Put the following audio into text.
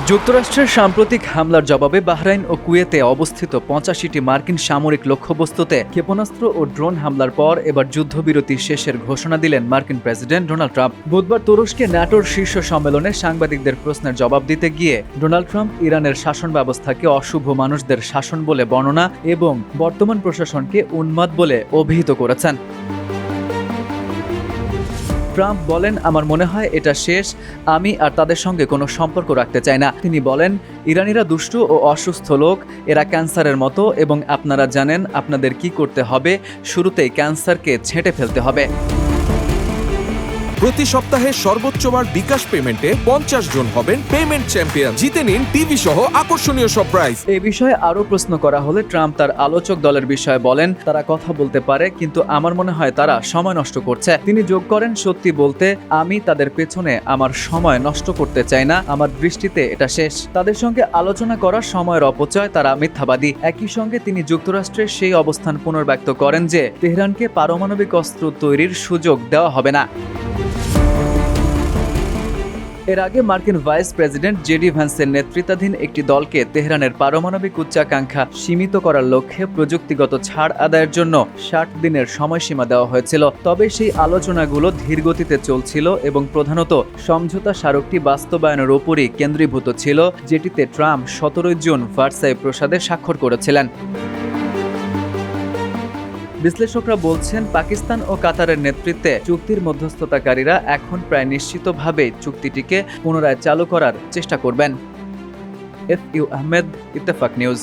যুক্তরাষ্ট্রের সাম্প্রতিক হামলার জবাবে বাহরাইন ও কুয়েতে অবস্থিত ৮৫টি মার্কিন সামরিক লক্ষ্যবস্তুতে ক্ষেপণাস্ত্র ও ড্রোন হামলার পর এবার যুদ্ধবিরতি শেষের ঘোষণা দিলেন মার্কিন প্রেসিডেন্ট ডোনাল্ড ট্রাম্প। বুধবার তুরস্কে ন্যাটোর শীর্ষ সম্মেলনে সাংবাদিকদের প্রশ্নের জবাব দিতে গিয়ে ডোনাল্ড ট্রাম্প ইরানের শাসন ব্যবস্থাকে অশুভ মানুষদের শাসন বলে বর্ণনা এবং বর্তমান প্রশাসনকে উন্মাদ বলে অভিহিত করেছেন। ট্রাম্প বলেন, আমার মনে হয় এটা শেষ, আমি আর তাদের সঙ্গে কোনো সম্পর্ক রাখতে চাই না। তিনি বলেন, ইরানিরা দুষ্টু ও অসুস্থ লোক, এরা ক্যান্সারের মতো এবং আপনারা জানেন আপনাদের কি করতে হবে, শুরুতেই ক্যান্সারকে ছেঁটে ফেলতে হবে। প্রতি সপ্তাহে সর্বোচ্চবার বিকাশ পেমেন্টে 50 জন হবেন পেমেন্ট চ্যাম্পিয়ন। জিতে নিন টিভি সহ আকর্ষণীয় সব প্রাইজ। এই বিষয়ে আরও প্রশ্ন করা হলে ট্রাম্প তার আলোচক দলের বিষয়ে বলেন, তারা কথা বলতে পারে, কিন্তু আমার মনে হয় তারা সময় নষ্ট করছে। তিনি যোগ করেন, সত্যি বলতে আমি তাদের পেছনে আমার সময় নষ্ট করতে চাই না, আমার দৃষ্টিতে এটা শেষ। তাদের সঙ্গে আলোচনা করা সময়ের অপচয়, তারা মিথ্যাবাদী। একই সঙ্গে তিনি যুক্তরাষ্ট্রের সেই অবস্থান পুনর্ব্যক্ত করেন যে তেহরানকে পারমাণবিক অস্ত্র তৈরির সুযোগ দেওয়া হবে না। এর আগে মার্কিন ভাইস প্রেসিডেন্ট জেডি ভ্যান্সের নেতৃত্বাধীন একটি দলকে তেহরানের পারমাণবিক উচ্চাকাঙ্ক্ষা সীমিত করার লক্ষ্যে প্রযুক্তিগত ছাড় আদায়ের জন্য 60 দিনের সময়সীমা দেওয়া হয়েছিল। তবে সেই আলোচনাগুলো ধীরগতিতে চলছিল এবং প্রধানত সমঝোতা স্মারকটি বাস্তবায়নের ওপরই কেন্দ্রীভূত ছিল, যেটিতে ট্রাম্প 17 জুন ভার্সাই প্রাসাদে স্বাক্ষর করেছিলেন। বিশ্লেষকরা বলছেন, পাকিস্তান ও কাতারের নেতৃত্বে চুক্তির মধ্যস্থতাকারীরা এখন প্রায় নিশ্চিতভাবেই চুক্তিটিকে পুনরায় চালু করার চেষ্টা করবেন। F U Ahmed, Ittefaq news.